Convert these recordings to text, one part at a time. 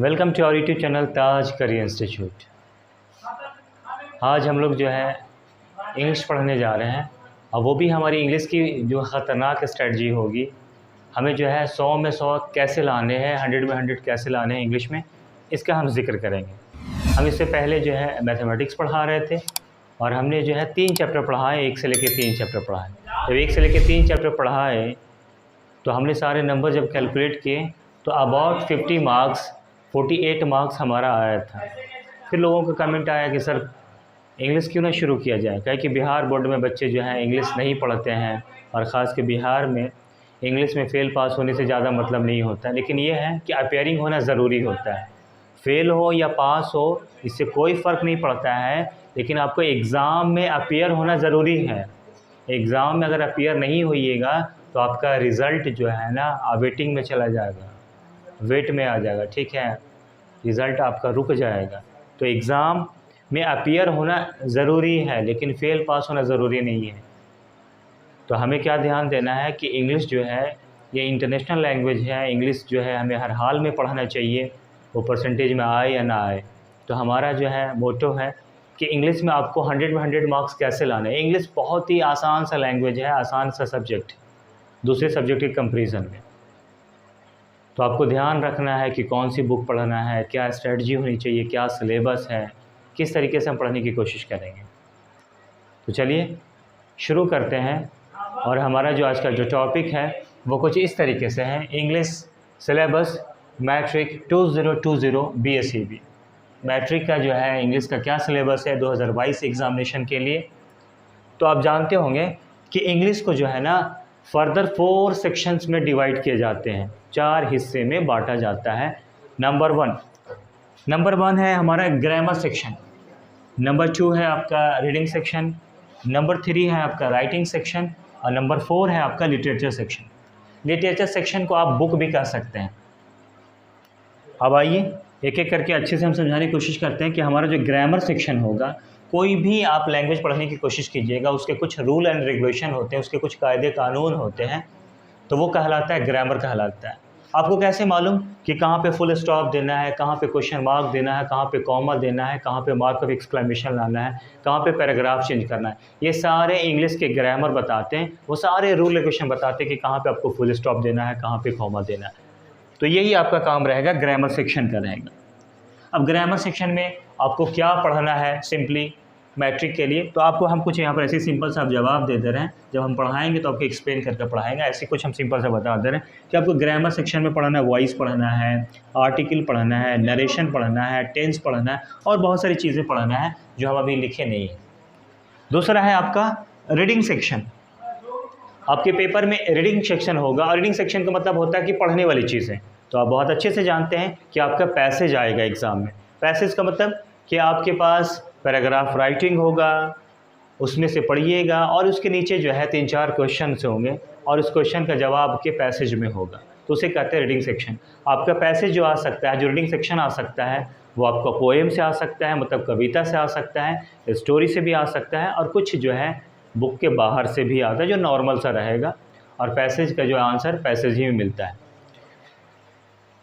Welcome to our YouTube channel Taj career institute. आज हम लोग जो है इंग्लिश पढ़ने जा रहे हैं और वो भी हमारी इंग्लिश की जो ख़तरनाक स्ट्रेटजी होगी। हमें जो है 100 में 100 कैसे लाने हैं, 100 में 100 कैसे लाने हैं इंग्लिश में, इसका हम जिक्र करेंगे। हम इससे पहले जो है मैथमेटिक्स पढ़ा रहे थे और हमने जो है 3 चैप्टर पढ़ाए, 1 से लेकर 3 चैप्टर पढ़ाए। जब 1 से लेकर 3 चैप्टर पढ़ाए तो हमने सारे नंबर जब कैलकुलेट किए तो अबाउट 50 मार्क्स 48 मार्क्स हमारा आया था। फिर लोगों का कमेंट आया कि सर इंग्लिश क्यों ना शुरू किया जाए, क्या कि बिहार बोर्ड में बच्चे जो हैं इंग्लिश नहीं पढ़ते हैं और ख़ास के बिहार में इंग्लिश में फ़ेल पास होने से ज़्यादा मतलब नहीं होता है। लेकिन ये है कि अपेयरिंग होना ज़रूरी होता है। फ़ेल हो या पास हो इससे कोई फ़र्क नहीं पड़ता है, लेकिन आपको एग्ज़ाम में अपेयर होना ज़रूरी है। एग्ज़ाम में अगर अपेयर नहीं होइएगा तो आपका रिज़ल्ट जो है ना वेटिंग में चला जाएगा, वेट में आ जाएगा, ठीक है, रिज़ल्ट आपका रुक जाएगा। तो एग्ज़ाम में अपियर होना ज़रूरी है लेकिन फ़ेल पास होना ज़रूरी नहीं है। तो हमें क्या ध्यान देना है कि इंग्लिश जो है ये इंटरनेशनल लैंग्वेज है। इंग्लिश जो है हमें हर हाल में पढ़ना चाहिए, वो परसेंटेज में आए या ना आए। तो हमारा जो है मोटो है कि इंग्लिश में आपको 100 में 100 मार्क्स कैसे लाने हैं। इंग्लिश बहुत ही आसान सा लैंग्वेज है, आसान सा सब्जेक्ट दूसरे सब्जेक्ट के कंपेरिजन में। तो आपको ध्यान रखना है कि कौन सी बुक पढ़ना है, क्या स्ट्रेटजी होनी चाहिए, क्या सिलेबस है, किस तरीके से हम पढ़ने की कोशिश करेंगे। तो चलिए शुरू करते हैं। और हमारा जो आज का जो टॉपिक है वो कुछ इस तरीके से है, English syllabus matric 2020 BSEB। Matric का जो है इंग्लिश का क्या सिलेबस है 2022 एग्ज़ामिनेशन के लिए। तो आप जानते होंगे कि इंग्लिश को जो है ना फर्दर 4 सेक्शंस में डिवाइड किए जाते हैं, 4 हिस्से में बांटा जाता है। नंबर वन है हमारा ग्रामर सेक्शन, नंबर 2 है आपका रीडिंग सेक्शन, नंबर 3 है आपका राइटिंग सेक्शन और नंबर 4 है आपका लिटरेचर सेक्शन। लिटरेचर सेक्शन को आप बुक भी कह सकते हैं। अब आइए एक एक करके अच्छे से हम समझाने की कोशिश करते हैं कि हमारा जो ग्रामर सेक्शन होगा, कोई भी आप लैंग्वेज पढ़ने की कोशिश कीजिएगा, उसके कुछ रूल एंड रेगुलेशन होते हैं, उसके कुछ कायदे कानून होते हैं, तो वो कहलाता है ग्रामर कहलाता है। आपको कैसे मालूम कि कहाँ पे फुल स्टॉप देना है, कहाँ पे क्वेश्चन मार्क देना है, कहाँ पे कॉमा देना है, कहाँ पे मार्क ऑफ एक्सक्लेमेशन लाना है, कहाँ पे पैराग्राफ चेंज करना है, ये सारे इंग्लिश के ग्रामर बताते हैं। वो सारे रूल रेगुलेशन बताते हैं कि कहाँ पे आपको फुल स्टॉप देना है, कहाँ पे कॉमा देना है। तो यही आपका काम रहेगा, ग्रामर सेक्शन का रहेगा। अब ग्रामर सेक्शन में आपको क्या पढ़ना है सिंपली मैट्रिक के लिए, तो आपको हम कुछ यहाँ पर ऐसे सिंपल सा जवाब दे दे रहे हैं। जब हम पढ़ाएंगे तो आपको एक्सप्लेन करके पढ़ाएंगे, ऐसे कुछ हम सिंपल सा बता दे रहे हैं कि आपको ग्रामर सेक्शन में पढ़ना है, वॉइस पढ़ना है, आर्टिकल पढ़ना है, नरेशन पढ़ना है, टेंस पढ़ना है और बहुत सारी चीज़ें पढ़ना है जो हम अभी लिखे नहीं हैं। दूसरा है आपका रीडिंग सेक्शन। आपके पेपर में रीडिंग सेक्शन होगा और रीडिंग सेक्शन का मतलब होता है कि पढ़ने वाली चीज़ें। तो आप बहुत अच्छे से जानते हैं कि आपका पैसेज आएगा एग्ज़ाम में। पैसेज का मतलब कि आपके पास पैराग्राफ राइटिंग होगा, उसमें से पढ़िएगा और उसके नीचे जो है 3-4 क्वेश्चन होंगे और उस क्वेश्चन का जवाब आपके पैसेज में होगा, तो उसे कहते हैं रीडिंग सेक्शन। आपका पैसेज जो आ सकता है, जो रीडिंग सेक्शन आ सकता है, वो आपका पोएम से आ सकता है, मतलब कविता से आ सकता है, स्टोरी से भी आ सकता है और कुछ जो है बुक के बाहर से भी आता है जो नॉर्मल सा रहेगा। और पैसेज का जो आंसर पैसेज ही में मिलता है।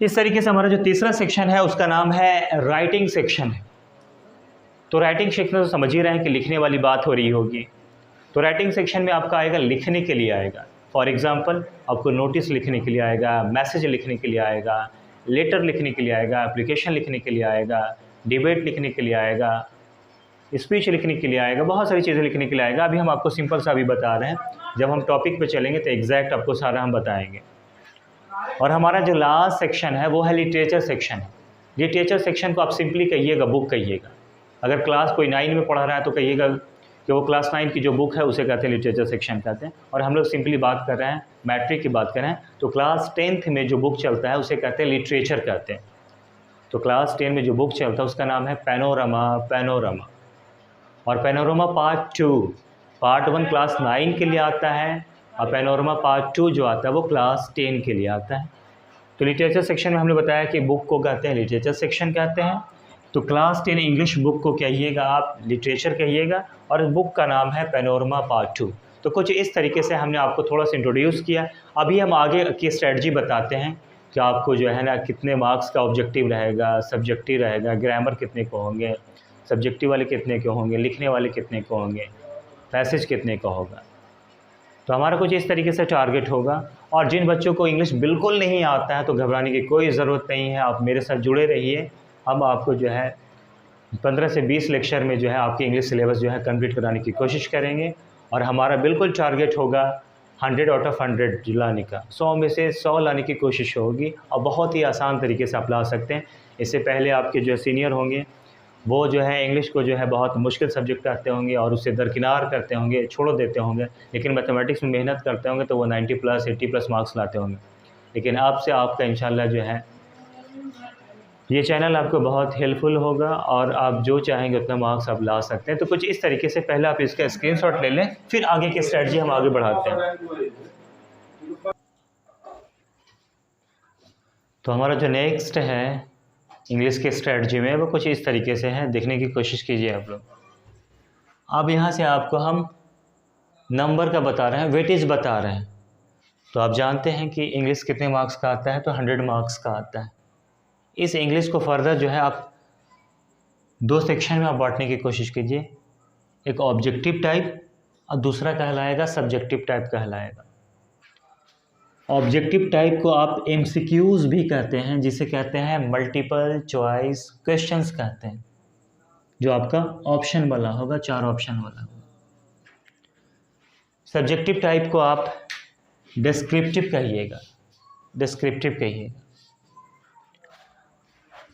इस तरीके से हमारा जो तीसरा सेक्शन है उसका नाम है राइटिंग सेक्शन। तो राइटिंग सेक्शन तो समझ ही रहे हैं कि लिखने वाली बात हो रही होगी। तो राइटिंग सेक्शन में आपका आएगा लिखने के लिए आएगा। फॉर एग्जांपल आपको नोटिस लिखने के लिए आएगा, मैसेज लिखने के लिए आएगा, लेटर लिखने के लिए आएगा, एप्लीकेशन लिखने के लिए आएगा, डिबेट लिखने के लिए आएगा, स्पीच लिखने के लिए आएगा, बहुत सारी चीज़ें लिखने के लिए आएगा। अभी हम आपको सिंपल सा अभी बता रहे हैं, जब हम टॉपिक पे चलेंगे तो एग्जैक्ट आपको सारा हम बताएंगे। और हमारा जो लास्ट सेक्शन है वो है लिटरेचर सेक्शन। लिटरेचर सेक्शन को आप सिंपली कहिएगा बुक कहिएगा। अगर क्लास कोई 9 में पढ़ा रहा है तो कहिएगा कि वो क्लास 9 की जो बुक है उसे कहते हैं लिटरेचर सेक्शन कहते हैं। और हम लोग सिंपली बात कर रहे हैं, मैट्रिक की बात कर रहे हैं, तो क्लास 10th में जो बुक चलता है उसे कहते हैं लिटरेचर कहते हैं। तो क्लास 10 में जो बुक चलता है उसका नाम है पैनोरमा। और पैनोरमा पार्ट 2, पार्ट 1 क्लास 9 के लिए आता है और पैनोरमा पार्ट 2 जो आता है वो क्लास 10 के लिए आता है। तो लिटरेचर सेक्शन में हमने बताया कि बुक को कहते हैं लिटरेचर सेक्शन कहते हैं। तो क्लास 10 इंग्लिश बुक को कहिएगा आप लिटरेचर कहिएगा और इस बुक का नाम है पैनोरमा पार्ट 2। तो कुछ इस तरीके से हमने आपको थोड़ा सा इंट्रोड्यूस किया। अभी हम आगे की स्ट्रेटजी बताते हैं कि आपको जो है ना कितने मार्क्स का ऑब्जेक्टिव रहेगा, सब्जेक्टिव रहेगा, ग्रामर कितने को होंगे, सब्जेक्टिव वाले कितने के होंगे, लिखने वाले कितने को होंगे, पैसेज कितने का होगा। तो हमारा कुछ इस तरीके से टारगेट होगा। और जिन बच्चों को इंग्लिश बिल्कुल नहीं आता है तो घबराने की कोई ज़रूरत नहीं है, आप मेरे साथ जुड़े रहिए। हम आपको जो है 15 से 20 लेक्चर में जो है आपकी इंग्लिश सिलेबस जो है कंप्लीट कराने की कोशिश करेंगे। और हमारा बिल्कुल टारगेट होगा 100 आउट ऑफ 100 लाने का, 100 में से 100 लाने की कोशिश होगी। और बहुत ही आसान तरीके से आप ला सकते हैं। इससे पहले आपके जो सीनियर होंगे वो जो है इंग्लिश को जो है बहुत मुश्किल सब्जेक्ट करते होंगे और उससे दरकिनार करते होंगे, छोड़ देते होंगे, लेकिन मैथमेटिक्स में मेहनत करते होंगे तो वो 90+, 80+ मार्क्स लाते होंगे। लेकिन आपसे आपका इंशाल्लाह जो है ये चैनल आपको बहुत हेल्पफुल होगा और आप जो चाहेंगे उतना मार्क्स आप ला सकते हैं। तो कुछ इस तरीके से पहले आप इसका स्क्रीनशॉट ले लें, फिर आगे की स्ट्रेटजी हम आगे बढ़ाते हैं। तो हमारा जो नेक्स्ट है इंग्लिश के स्ट्रेटजी में वो कुछ इस तरीके से है, देखने की कोशिश कीजिए आप लोग। अब यहाँ से आपको हम नंबर का बता रहे हैं, वेटेज बता रहे हैं। तो आप जानते हैं कि इंग्लिश कितने मार्क्स का आता है, तो 100 मार्क्स का आता है। इस इंग्लिश को फर्दर जो है आप 2 सेक्शन में आप बांटने की कोशिश कीजिए, एक ऑब्जेक्टिव टाइप और दूसरा कहलाएगा सब्जेक्टिव टाइप कहलाएगा। ऑब्जेक्टिव टाइप को आप MCQs भी कहते हैं, जिसे कहते हैं मल्टीपल चॉइस क्वेश्चंस कहते हैं, जो आपका ऑप्शन वाला होगा, 4 ऑप्शन वाला होगा। सब्जेक्टिव टाइप को आप डिस्क्रिप्टिव कहिएगा, डिस्क्रिप्टिव कहिएगा।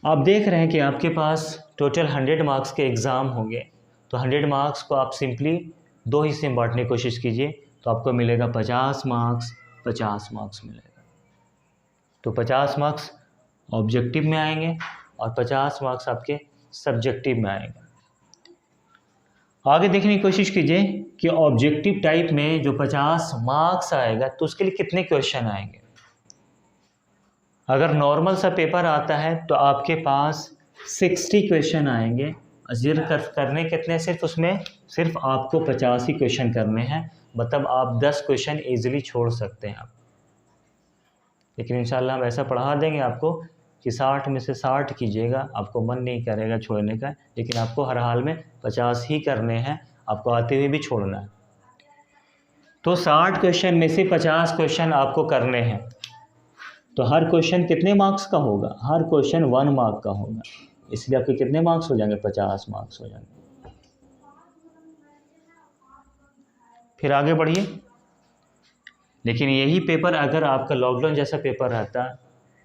आप देख रहे हैं कि आपके पास टोटल 100 मार्क्स के एग्ज़ाम होंगे, तो 100 मार्क्स को आप सिंपली 2 हिस्से में बांटने की कोशिश कीजिए, तो आपको मिलेगा 50 मार्क्स, 50 मार्क्स मिलेगा। तो 50 मार्क्स ऑब्जेक्टिव में आएंगे और 50 मार्क्स आपके सब्जेक्टिव में आएगा। आगे देखने की कोशिश कीजिए कि ऑब्जेक्टिव टाइप में जो 50 मार्क्स आएगा तो उसके लिए कितने क्वेश्चन आएंगे। अगर नॉर्मल सा पेपर आता है तो आपके पास 60 क्वेश्चन आएंगे। अजीर करने कितने, सिर्फ उसमें सिर्फ आपको 50 ही क्वेश्चन करने हैं, मतलब आप 10 क्वेश्चन ईजिली छोड़ सकते हैं आप। लेकिन इंशाल्लाह हम ऐसा पढ़ा देंगे आपको कि 60 में से 60 कीजिएगा, आपको मन नहीं करेगा छोड़ने का, लेकिन आपको हर हाल में 50 ही करने हैं, आपको आते हुए भी छोड़ना है। तो 60 क्वेश्चन में से 50 क्वेश्चन आपको करने हैं। तो हर क्वेश्चन कितने मार्क्स का होगा, हर क्वेश्चन 1 मार्क का होगा, इसलिए आपके कितने मार्क्स हो जाएंगे, 50 मार्क्स हो जाएंगे। फिर आगे बढ़िए। लेकिन यही पेपर अगर आपका लॉकडाउन जैसा पेपर रहता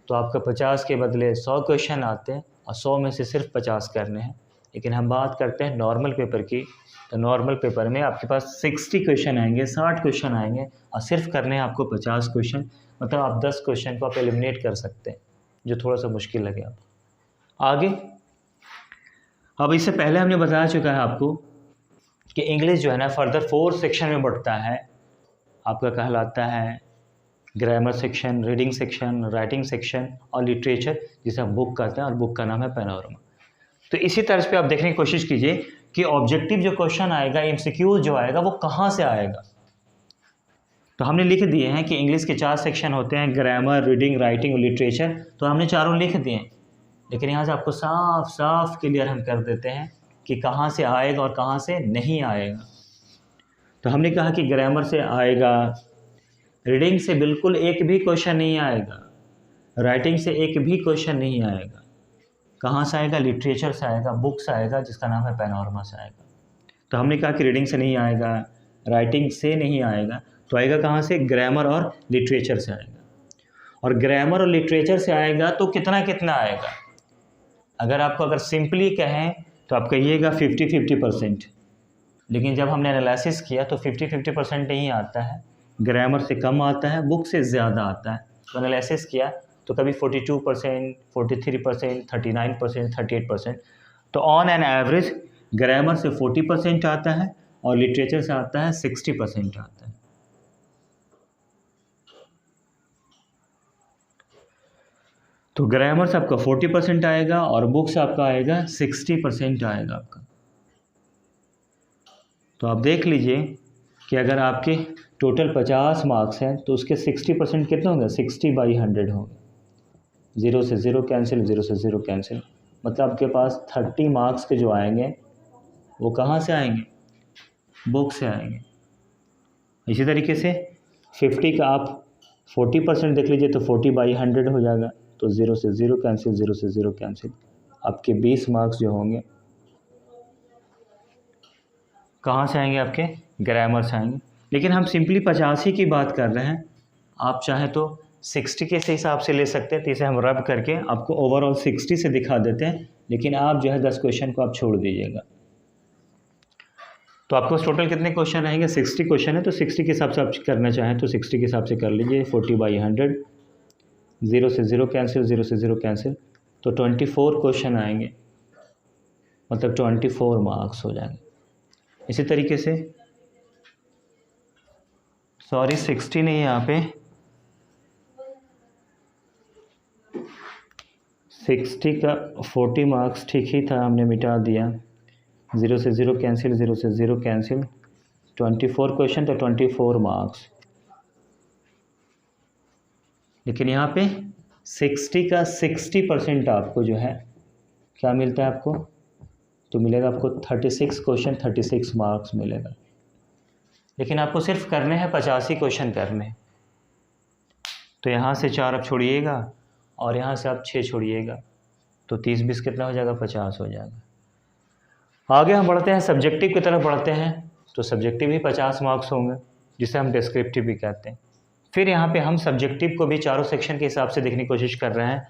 तो आपका 50 के बदले 100 क्वेश्चन आते और 100 में से सिर्फ 50 करने हैं। लेकिन हम बात करते हैं नॉर्मल पेपर की, तो नॉर्मल पेपर में आपके पास 60 क्वेश्चन आएंगे, 60 क्वेश्चन आएंगे और सिर्फ करने हैं आपको 50 क्वेश्चन, मतलब आप 10 क्वेश्चन को आप एलिमिनेट कर सकते हैं, जो थोड़ा सा मुश्किल लगे आपको। आगे अब इससे पहले हमने बता चुका है आपको कि इंग्लिश जो है ना फर्दर 4 सेक्शन में बढ़ता है। आपका कहलाता है grammar section, reading section, writing section और लिटरेचर, जिसे हम बुक कहते हैं, और बुक का नाम है पैनोरमा। तो इसी तरह पे आप देखने की कोशिश कीजिए कि ऑब्जेक्टिव जो क्वेश्चन आएगा, MCQ जो आएगा, वो कहाँ से आएगा। तो हमने लिख दिए हैं कि इंग्लिश के 4 सेक्शन होते हैं, ग्रामर, रीडिंग, राइटिंग और लिटरेचर, तो हमने चारों लिख दिए हैं। लेकिन यहाँ से आपको साफ साफ क्लियर हम कर देते हैं कि कहाँ से आएगा और कहाँ से नहीं आएगा। तो हमने कहा कि ग्रामर से आएगा, रीडिंग से बिल्कुल एक भी क्वेश्चन नहीं आएगा, राइटिंग से एक भी क्वेश्चन नहीं आएगा। कहाँ से आएगा, लिटरेचर से आएगा, बुक से आएगा, जिसका नाम है पैनोरमा से आएगा। तो हमने कहा कि रीडिंग से नहीं आएगा, राइटिंग से नहीं आएगा, तो आएगा कहाँ से, ग्रामर और लिटरेचर से आएगा। और ग्रामर और लिटरेचर से आएगा तो कितना कितना आएगा। अगर सिंपली कहें तो आप कहिएगा 50-50%, लेकिन जब हमने एनालिसिस किया तो 50-50% नहीं आता है, ग्रामर से कम आता है, बुक से ज़्यादा आता है। तो एनालिसिस किया तो कभी 42%, 43%, 39%, 38%। तो ऑन एन एवरेज ग्रामर से 40% आता है और लिटरेचर से आता है 60% आता है। तो ग्रामर से आपका 40% आएगा और बुक से आपका आएगा 60% आएगा आपका। तो आप देख लीजिए कि अगर आपके टोटल 50 मार्क्स हैं तो उसके 60% कितने होंगे, 60/100 होंगे। 0 से 0 कैंसिल, 0 से 0 कैंसिल। मतलब आपके पास 30 मार्क्स के जो आएंगे वो कहाँ से आएंगे, बुक से आएंगे। इसी तरीके से 50 का आप 40% देख लीजिए तो 40/100 हो जाएगा, तो 0 से 0 कैंसिल, 0 से 0 कैंसिल। आपके 20 मार्क्स जो होंगे कहाँ से आएंगे, आपके ग्रामर से आएंगे। लेकिन हम सिंपली 85 की बात कर रहे हैं, आप चाहें तो 60 के हिसाब से ले सकते हैं, तो इसे हम रब करके आपको ओवरऑल 60 से दिखा देते हैं। लेकिन आप जो है 10 क्वेश्चन को आप छोड़ दीजिएगा, तो आपको टोटल कितने क्वेश्चन रहेंगे, 60 क्वेश्चन है, तो 60 के हिसाब से आप करना चाहें तो 60 के हिसाब से कर लीजिए। 40/100, 0 से 0 कैंसिल, 0 से 0 कैंसिल, तो 24 क्वेश्चन आएंगे, मतलब 24 मार्क्स हो जाएंगे। इसी तरीके से 60 नहीं है यहाँ पे, 60 का 40 मार्क्स ठीक ही था, हमने मिटा दिया। 0 से 0 कैंसिल, 0 से 0 कैंसिल, 24 क्वेश्चन तो 24 मार्क्स। लेकिन यहाँ पे 60 का 60% आपको जो है क्या मिलता है आपको, तो मिलेगा आपको 36 क्वेश्चन, 36 मार्क्स मिलेगा। लेकिन आपको सिर्फ करने हैं 85 क्वेश्चन करने, तो यहाँ से 4 आप छोड़िएगा और यहाँ से आप 6 छोड़िएगा, तो 30-20 कितना हो जाएगा, 50 हो जाएगा। आगे हम बढ़ते हैं, सब्जेक्टिव की तरफ बढ़ते हैं, तो सब्जेक्टिव भी 50 मार्क्स होंगे, जिसे हम डिस्क्रिप्टिव भी कहते हैं। फिर यहाँ पे हम सब्जेक्टिव को भी चारों सेक्शन के हिसाब से देखने की कोशिश कर रहे हैं,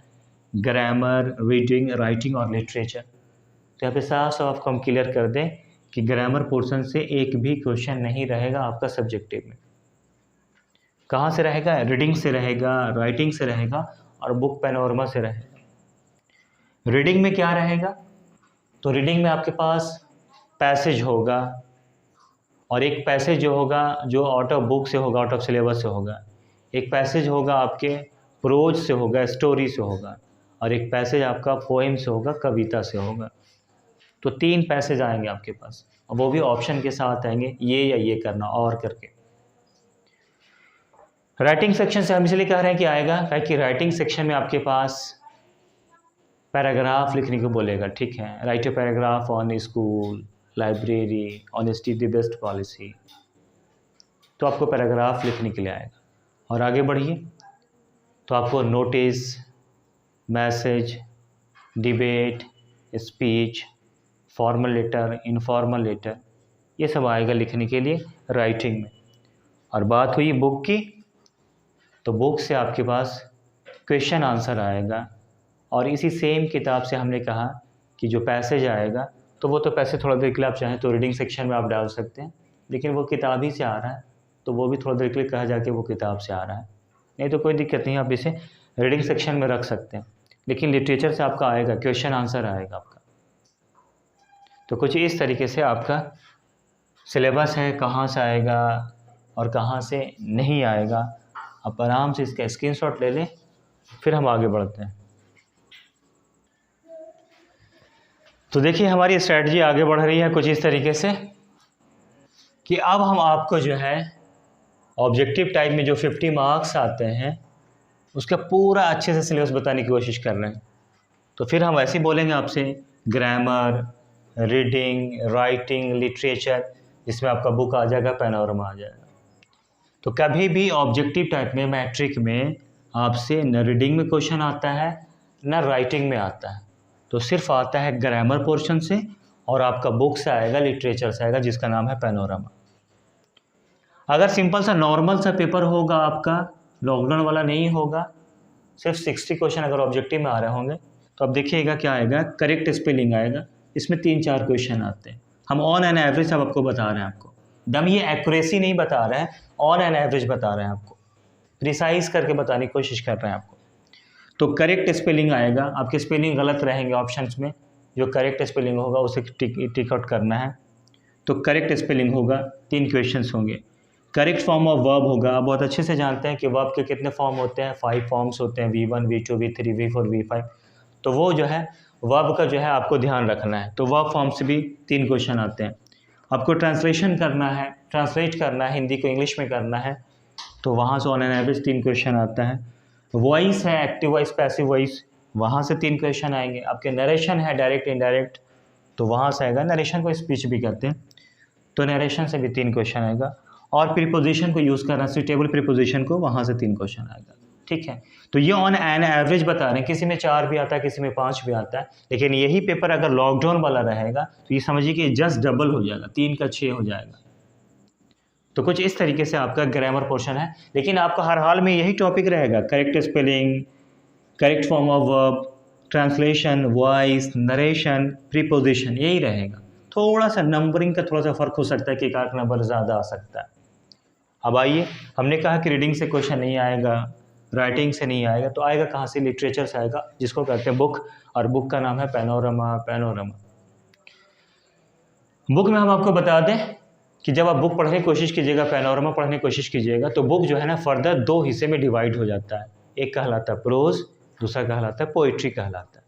ग्रामर, रीडिंग, राइटिंग और लिटरेचर। तो यहाँ पे साफ साफ हम क्लियर कर दें कि ग्रामर पोर्शन से एक भी क्वेश्चन नहीं रहेगा आपका सब्जेक्टिव में। कहाँ से रहेगा, रीडिंग से रहेगा, राइटिंग से रहेगा और बुक पैनोरमा से रहेगा। रीडिंग में क्या रहेगा, तो रीडिंग में आपके पास पैसेज होगा, और एक पैसेज जो होगा जो आउट ऑफ बुक से होगा, आउट ऑफ सिलेबस से होगा। एक पैसेज होगा आपके प्रोज से होगा, स्टोरी से होगा, और एक पैसेज आपका पोएम से होगा, कविता से होगा। तो 3 पैसेज आएंगे आपके पास, और वो भी ऑप्शन के साथ आएंगे, ये या ये करना और करके। राइटिंग सेक्शन से हम इसलिए कह रहे हैं कि आएगा, क्योंकि राइटिंग सेक्शन में आपके पास पैराग्राफ लिखने को बोलेगा, ठीक है, right a paragraph on school, library, honesty the best policy, तो आपको पैराग्राफ लिखने के लिए आएगा। और आगे बढ़िए तो आपको notice, message, debate, speech, formal letter, informal letter, ये सब आएगा लिखने के लिए राइटिंग में। और बात हुई बुक की, तो बुक से आपके पास क्वेश्चन आंसर आएगा, और इसी सेम किताब से हमने कहा कि जो पैसेज आएगा, तो वो तो पैसे थोड़ा देर के लिए आप चाहें तो रीडिंग सेक्शन में आप डाल सकते हैं, लेकिन वो किताब ही से आ रहा है, तो वो भी थोड़ा देर के लिए कहा जाके वो किताब से आ रहा है, नहीं तो कोई दिक्कत नहीं, आप इसे रीडिंग सेक्शन में रख सकते हैं। लेकिन लिटरेचर से आपका आएगा, क्वेश्चन आंसर आएगा आपका। तो कुछ इस तरीके से आपका सिलेबस है, कहाँ से आएगा और कहाँ से नहीं आएगा। आप आराम से इसका स्क्रीनशॉट ले लें, फिर हम आगे बढ़ते हैं। तो देखिए हमारी स्ट्रैटेजी आगे बढ़ रही है कुछ इस तरीके से कि अब हम आपको जो है ऑब्जेक्टिव टाइप में जो 50 मार्क्स आते हैं उसका पूरा अच्छे से सिलेबस बताने की कोशिश कर रहे हैं। तो फिर हम ऐसे ही बोलेंगे आपसे, ग्रामर, रीडिंग, राइटिंग, लिटरेचर, जिसमें आपका बुक आ जाएगा, पैनोरमा आ जाएगा। तो कभी भी ऑब्जेक्टिव टाइप में मैट्रिक में आपसे न रीडिंग में क्वेश्चन आता है न राइटिंग में आता है, तो सिर्फ आता है ग्रामर पोर्शन से, और आपका बुक से आएगा, लिटरेचर से आएगा, जिसका नाम है पैनोरमा। अगर सिंपल सा नॉर्मल सा पेपर होगा आपका, लॉकडाउन वाला नहीं होगा, सिर्फ 60 क्वेश्चन अगर ऑब्जेक्टिव में आ रहे होंगे, तो अब देखिएगा क्या आएगा, करेक्ट स्पेलिंग आएगा, इसमें 3-4 क्वेश्चन आते हैं। हम ऑन एन एवरेज सब आपको बता रहे हैं, आपको दम ये एक्यूरेसी नहीं बता रहे हैं, ऑन एन एवरेज बता रहे हैं, आपको प्रिसाइज करके बताने की कोशिश कर रहे हैं आपको। तो करेक्ट स्पेलिंग आएगा, आपके स्पेलिंग गलत रहेंगे ऑप्शंस में, जो करेक्ट स्पेलिंग होगा उसे टिक आउट करना है। तो करेक्ट स्पेलिंग होगा, 3 क्वेश्चंस होंगे। करेक्ट फॉर्म ऑफ वर्ब होगा, आप बहुत अच्छे से जानते हैं कि वर्ब के कितने फॉर्म होते हैं, 5 फॉर्म्स होते हैं, V1, V2, V3, V4, V5। तो वो जो है वर्ब का जो है आपको ध्यान रखना है। तो वर्ब फॉर्म से भी 3 क्वेश्चन आते हैं। आपको ट्रांसलेशन करना है, ट्रांसलेट करना है, हिंदी को इंग्लिश में करना है, तो वहाँ से ऑन एन एवरेज 3 क्वेश्चन आता है। वॉइस है, एक्टिव वॉइस, पैसिव वॉइस, वहाँ से 3 क्वेश्चन आएंगे। आपके नरेशन है, डायरेक्ट इनडायरेक्ट, तो वहाँ से आएगा। नरेशन को स्पीच भी कहते हैं, तो नरेशन से भी 3 क्वेश्चन आएगा। और प्रीपोजिशन को यूज़ करना, सुटेबल प्रीपोजिशन को, वहाँ से 3 क्वेश्चन आएगा। ठीक है, तो ये ऑन एन एवरेज बता रहे हैं, किसी में 4 भी आता है, किसी में 5 भी आता है। लेकिन यही पेपर अगर लॉकडाउन वाला रहेगा तो ये समझिए कि जस्ट डबल हो जाएगा, 3 का 6 हो जाएगा। तो कुछ इस तरीके से आपका ग्रामर पोर्शन है। लेकिन आपका हर हाल में यही टॉपिक रहेगा, correct spelling, correct form of verb, translation, voice, narration, preposition, यही रहेगा। थोड़ा सा नंबरिंग का थोड़ा सा फ़र्क हो सकता है कि एक आध नंबर ज़्यादा आ सकता है। अब आइए, हमने कहा कि रीडिंग से क्वेश्चन नहीं आएगा, राइटिंग से नहीं आएगा, तो आएगा कहाँ से? लिटरेचर से आएगा, जिसको कहते हैं बुक, और बुक का नाम है पैनोरमा। पैनोरमा बुक में हम आपको बता दें कि जब आप बुक पढ़ने की कोशिश कीजिएगा, पैनोरमा पढ़ने की कोशिश कीजिएगा, तो बुक जो है ना फर्दर 2 हिस्से में डिवाइड हो जाता है। एक कहलाता है प्रोज, दूसरा कहलाता है पोइट्री कहलाता है।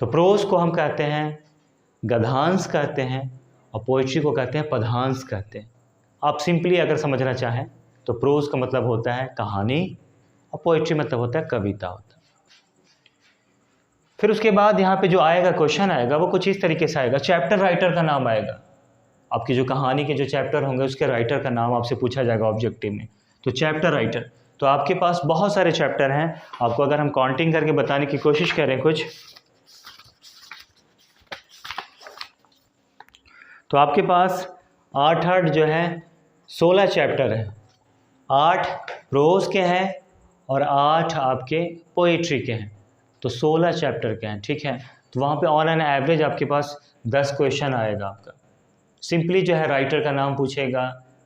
तो प्रोज को हम कहते हैं गद्यांश कहते हैं, और पोइट्री को कहते हैं पद्यांश कहते हैं। आप सिंपली अगर समझना चाहें तो प्रोज का मतलब होता है कहानी, और पोइट्री मतलब होता है कविता होता है। फिर उसके बाद यहाँ पे जो आएगा क्वेश्चन आएगा वो कुछ इस तरीके से आएगा। चैप्टर राइटर का नाम आएगा, आपकी जो कहानी के जो चैप्टर होंगे उसके राइटर का नाम आपसे पूछा जाएगा ऑब्जेक्टिव में। तो चैप्टर राइटर, तो आपके पास बहुत सारे चैप्टर हैं। आपको अगर हम काउंटिंग करके बताने की कोशिश करें कुछ, तो आपके पास 8 जो है 16 चैप्टर हैं। 8 प्रोज के हैं और 8 आपके पोएट्री के हैं, तो 16 चैप्टर के हैं। ठीक है, तो वहाँ पे ऑन एन एवरेज आपके पास 10 क्वेश्चन आएगा आपका। सिंपली जो है राइटर का नाम पूछेगा,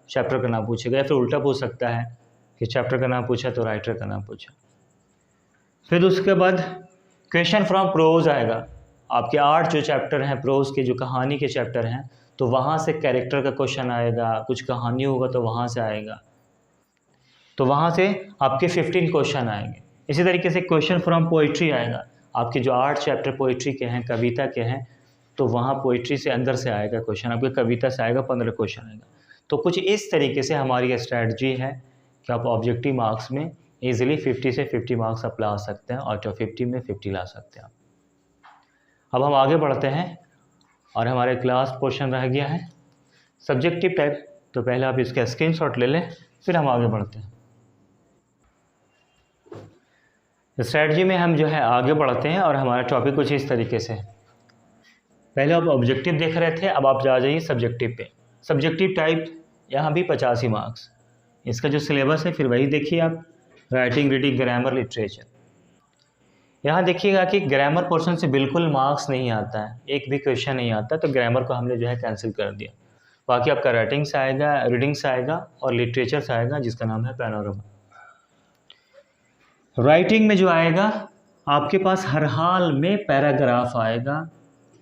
चैप्टर का नाम पूछेगा, या फिर उल्टा पूछ सकता है कि चैप्टर का नाम पूछा तो राइटर का नाम पूछा। फिर उसके बाद क्वेश्चन फ्रॉम प्रोज आएगा। आपके 8 जो चैप्टर हैं प्रोज के, जो कहानी के चैप्टर हैं, तो वहाँ से कैरेक्टर का क्वेश्चन आएगा, कुछ कहानी होगा तो वहाँ से आएगा, तो वहाँ से आपके 15 क्वेश्चन आएंगे। इसी तरीके से क्वेश्चन फ्रॉम पोइट्री आएगा। आपके जो 8 चैप्टर पोइट्री के हैं, कविता के हैं, तो वहाँ पोइट्री से अंदर से आएगा क्वेश्चन, आपके कविता से आएगा, 15 क्वेश्चन आएगा। तो कुछ इस तरीके से हमारी स्ट्रैटेजी है कि आप ऑब्जेक्टिव मार्क्स में ईजिली 50 से 50 मार्क्स आप ला सकते हैं, और 50 में 50 ला सकते हैं। अब हम आगे बढ़ते हैं, और हमारे क्लास पोर्शन रह गया है सब्जेक्टिव टाइप। तो पहले आप इसका स्क्रीनशॉट ले लें, फिर हम आगे बढ़ते हैं। स्ट्रैटेजी में हम जो है आगे बढ़ते हैं, और हमारा टॉपिक कुछ इस तरीके से। पहले आप ऑब्जेक्टिव देख रहे थे, अब आप जा जाइए सब्जेक्टिव पे। सब्जेक्टिव टाइप यहाँ भी 85 मार्क्स। इसका जो सिलेबस है फिर वही देखिए आप, राइटिंग, रीडिंग, ग्रामर, लिटरेचर। यहाँ देखिएगा कि ग्रामर पोर्शन से बिल्कुल मार्क्स नहीं आता है, एक भी क्वेश्चन नहीं आता, तो ग्रामर को हमने जो है कैंसिल कर दिया। बाकी आपका राइटिंग से आएगा, रीडिंग से आएगा, और लिटरेचर से आएगा, जिसका नाम है पैनोरमा। राइटिंग में जो आएगा आपके पास हर हाल में पैराग्राफ आएगा,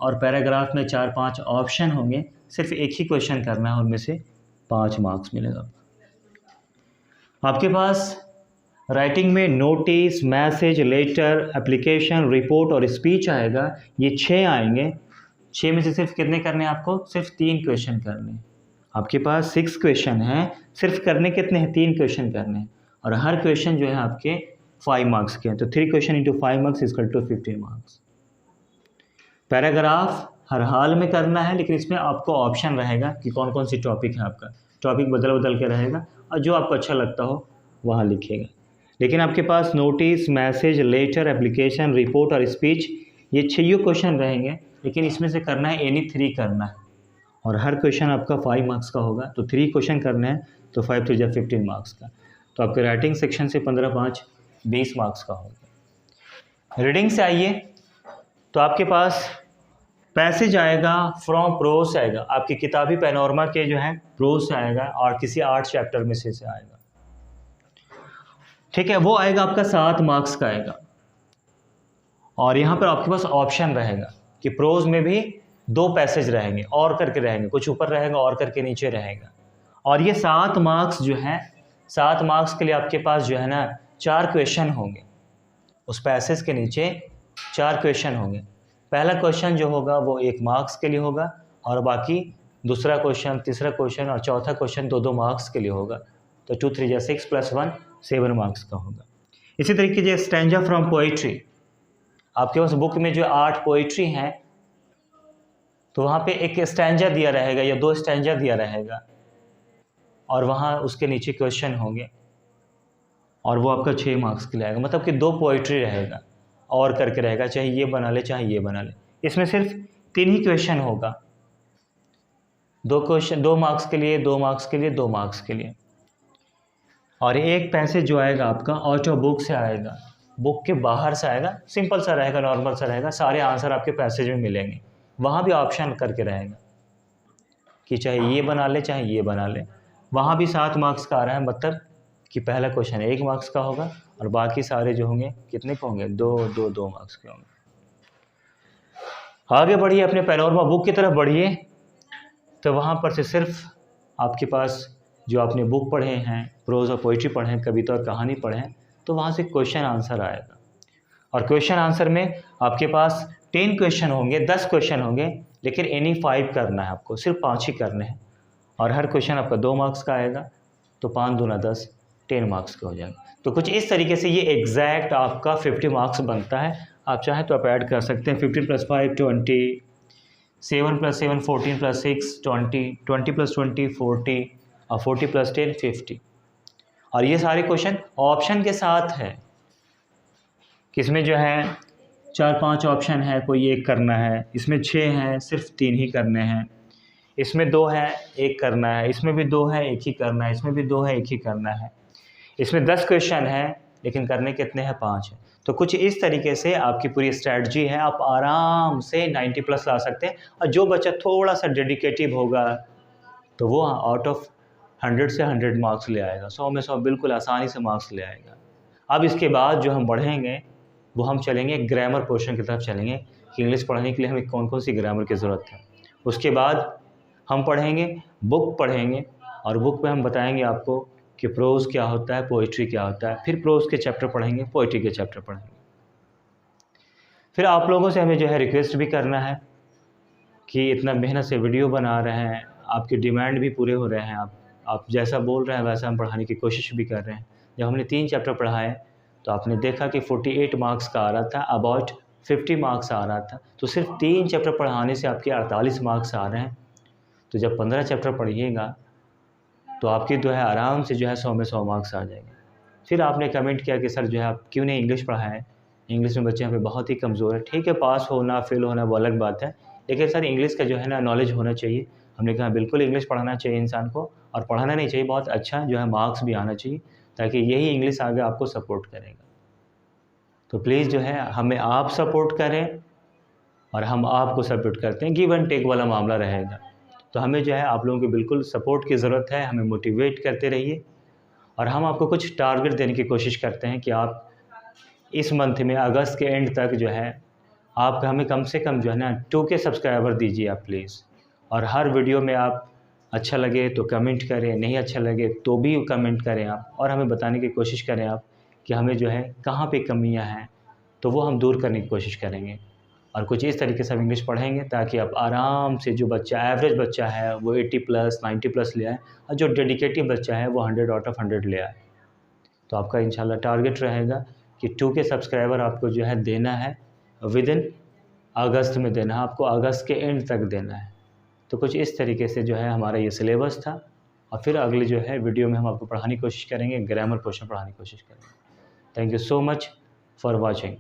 और पैराग्राफ में 4-5 ऑप्शन होंगे, सिर्फ एक ही क्वेश्चन करना है, उनमें से 5 मार्क्स मिलेगा। आपके पास राइटिंग में notice, message, letter, application, report और स्पीच आएगा। ये 6 आएंगे। 6 में से सिर्फ कितने करने हैं आपको? सिर्फ 3 क्वेश्चन करने हैं। आपके पास 6 क्वेश्चन हैं, सिर्फ करने कितने हैं? 3 क्वेश्चन करने हैं, और हर क्वेश्चन जो है आपके 5 मार्क्स के हैं। तो 3 question into 5 marks equal to 15 marks. Paragraph हर हाल में करना है, लेकिन इसमें आपको ऑप्शन रहेगा कि कौन कौन सी टॉपिक है। आपका टॉपिक बदल बदल के रहेगा, और जो आपको अच्छा लगता हो वहाँ लिखिएगा। लेकिन आपके पास notice, message, letter, application, report और स्पीच, ये 6 क्वेश्चन रहेंगे, लेकिन इसमें से करना है एनी 3 करना है, और हर क्वेश्चन आपका 5 मार्क्स का होगा। तो 3 क्वेश्चन करने हैं, तो 5 3 जा 15 मार्क्स का। तो आपके राइटिंग सेक्शन से 15-5 20 मार्क्स का होगा। रीडिंग से आइए, तो आपके पास पैसेज आएगा, फ्रॉम प्रोज से आएगा, आपकी किताबी पैनोरमा के जो है प्रोज से आएगा, और किसी 8 चैप्टर में से आएगा। ठीक है, वो आएगा आपका 7 मार्क्स का आएगा। और यहाँ पर आपके पास ऑप्शन रहेगा कि प्रोज में भी 2 पैसेज रहेंगे, और करके रहेंगे, कुछ ऊपर रहेगा और करके नीचे रहेगा। और ये 7 मार्क्स जो है, 7 मार्क्स के लिए आपके पास जो है ना 4 क्वेश्चन होंगे। उस पैसेज के नीचे 4 क्वेश्चन होंगे। पहला क्वेश्चन जो होगा वो 1 मार्क्स के लिए होगा, और बाकी दूसरा क्वेश्चन, तीसरा क्वेश्चन और चौथा क्वेश्चन 2-2 मार्क्स के लिए होगा। तो 2 3 जा 6 + 1 7 मार्क्स का होगा। इसी तरीके से स्टैंजा फ्रॉम पोइट्री, आपके पास बुक में जो 8 पोइट्री हैं तो वहाँ पे एक स्टैंजा दिया रहेगा या 2 स्टैंजा दिया रहेगा और वहाँ उसके नीचे क्वेश्चन होंगे और वो आपका 6 मार्क्स के लिए आएगा। मतलब कि 2 पोइट्री रहेगा और करके रहेगा, चाहे ये बना ले चाहे ये बना ले। इसमें सिर्फ 3 ही क्वेश्चन होगा, 2 क्वेश्चन, 2 मार्क्स के लिए, 2 मार्क्स के लिए, 2 मार्क्स के लिए। और एक पैसेज जो आएगा आपका आउट ऑफ बुक से आएगा, बुक के बाहर से आएगा, सिंपल सा रहेगा, नॉर्मल सा रहेगा, सारे आंसर आपके पैसेज में मिलेंगे। वहाँ भी ऑप्शन करके रहेगा कि चाहे ये बना ले चाहे ये बना ले। वहाँ भी 7 मार्क्स का आ रहा है, मतलब कि पहला क्वेश्चन 1 मार्क्स का होगा और बाकी सारे जो होंगे कितने के होंगे, 2 मार्क्स के होंगे। आगे बढ़िए, अपने पैनोरमा बुक की तरफ बढ़िए, तो वहाँ पर से सिर्फ आपके पास जो आपने बुक पढ़े हैं, प्रोज और पोइट्री पढ़े हैं, कविता और कहानी पढ़े हैं, तो वहाँ से क्वेश्चन आंसर आएगा। और क्वेश्चन आंसर में आपके पास 10 क्वेश्चन होंगे, 10 क्वेश्चन होंगे, लेकिन एनी 5 करना है आपको, सिर्फ 5 ही करने हैं। और हर क्वेश्चन आपका 2 मार्क्स का आएगा, तो 5 दूना 10, 10 मार्क्स का हो जाएगा। तो कुछ इस तरीके से ये एग्जैक्ट आपका 50 मार्क्स बनता है। आप चाहें तो आप ऐड कर सकते हैं, 15 + 5 20, 7 + 7 14 + 6 20, 20 + 20 40 और 40 + 10 50। और ये सारे क्वेश्चन ऑप्शन के साथ है, किसमें जो है 4-5 ऑप्शन है, कोई एक करना है, इसमें 6 हैं, सिर्फ 3 ही करने हैं, इसमें 2 है, 1 करना है, इसमें भी 2 है, 1 ही करना है, इसमें भी 2 है, 1 ही करना है, इसमें 10 क्वेश्चन है, लेकिन करने कितने हैं, 5 हैं। तो कुछ इस तरीके से आपकी पूरी स्ट्रैटेजी है, आप आराम से 90+ ला सकते हैं। और जो बच्चा थोड़ा सा डेडिकेटिव होगा तो वो आउट ऑफ 100 से 100 मार्क्स ले आएगा, 100 में 100 बिल्कुल आसानी से मार्क्स ले आएगा। अब इसके बाद जो हम बढ़ेंगे वो हम चलेंगे ग्रामर पोर्शन की तरफ चलेंगे कि इंग्लिश पढ़ने के लिए हमें कौन कौन सी ग्रामर की ज़रूरत है। उसके बाद हम पढ़ेंगे, बुक पढ़ेंगे, और बुक में हम बताएंगे आपको कि प्रोज क्या होता है, पोइट्री क्या होता है। फिर प्रोज के चैप्टर पढ़ेंगे, पोइट्री के चैप्टर पढ़ेंगे। फिर आप लोगों से हमें जो है रिक्वेस्ट भी करना है कि इतना मेहनत से वीडियो बना रहे हैं, आपके डिमांड भी पूरे हो रहे हैं, आप जैसा बोल रहे हैं वैसा हम पढ़ाने की कोशिश भी कर रहे हैं। जब हमने 3 चैप्टर पढ़ाए तो आपने देखा कि 48 मार्क्स का आ रहा था, अबाउट 50 मार्क्स आ रहा था। तो सिर्फ 3 चैप्टर पढ़ाने से आपके 48 मार्क्स आ रहे हैं। तो जब 15 चैप्टर पढ़िएगा तो आपकी जो है आराम से जो है 100 में 100 मार्क्स आ जाएंगे। फिर आपने कमेंट किया कि सर जो है आप क्यों नहीं इंग्लिश पढ़ाएं, इंग्लिश में बच्चे यहाँ पे बहुत ही कमज़ोर है। ठीक है, पास होना फेल होना वो अलग बात है, लेकिन सर इंग्लिश का जो है ना नॉलेज होना चाहिए। हमने कहा बिल्कुल इंग्लिश पढ़ाना चाहिए इंसान को, और पढ़ाना नहीं चाहिए, बहुत अच्छा जो है मार्क्स भी आना चाहिए, ताकि यही इंग्लिश आगे आपको सपोर्ट करेगा। तो प्लीज़ जो है हमें आप सपोर्ट करें और हम आपको सपोर्ट करते हैं, गिव एंड टेक वाला मामला रहेगा। तो हमें जो है आप लोगों की बिल्कुल सपोर्ट की ज़रूरत है, हमें मोटिवेट करते रहिए। और हम आपको कुछ टारगेट देने की कोशिश करते हैं कि आप इस मंथ में अगस्त के एंड तक जो है आप हमें कम से कम जो है ना 2K सब्सक्राइबर दीजिए आप प्लीज़। और हर वीडियो में आप अच्छा लगे तो कमेंट करें, नहीं अच्छा लगे तो भी कमेंट करें आप, और हमें बताने की कोशिश करें आप कि हमें जो है कहाँ पे कमियां हैं, तो वो हम दूर करने की कोशिश करेंगे। और कुछ इस तरीके से हम इंग्लिश पढ़ेंगे ताकि आप आराम से, जो बच्चा एवरेज बच्चा है वो 80+, 90+ ले आए, और जो डेडिकेटिव बच्चा है वो 100 आउट ऑफ 100 ले आए। तो आपका इंशाल्लाह टारगेट रहेगा कि 2K सब्सक्राइबर आपको जो है देना है विदिन अगस्त में देना है, आपको अगस्त के एंड तक देना है। तो कुछ इस तरीके से जो है हमारा ये सिलेबस था। और फिर अगले जो है वीडियो में हम आपको पढ़ाने की कोशिश करेंगे, ग्रामर पोर्शन पढ़ाने की कोशिश करेंगे। Thank you so much for watching.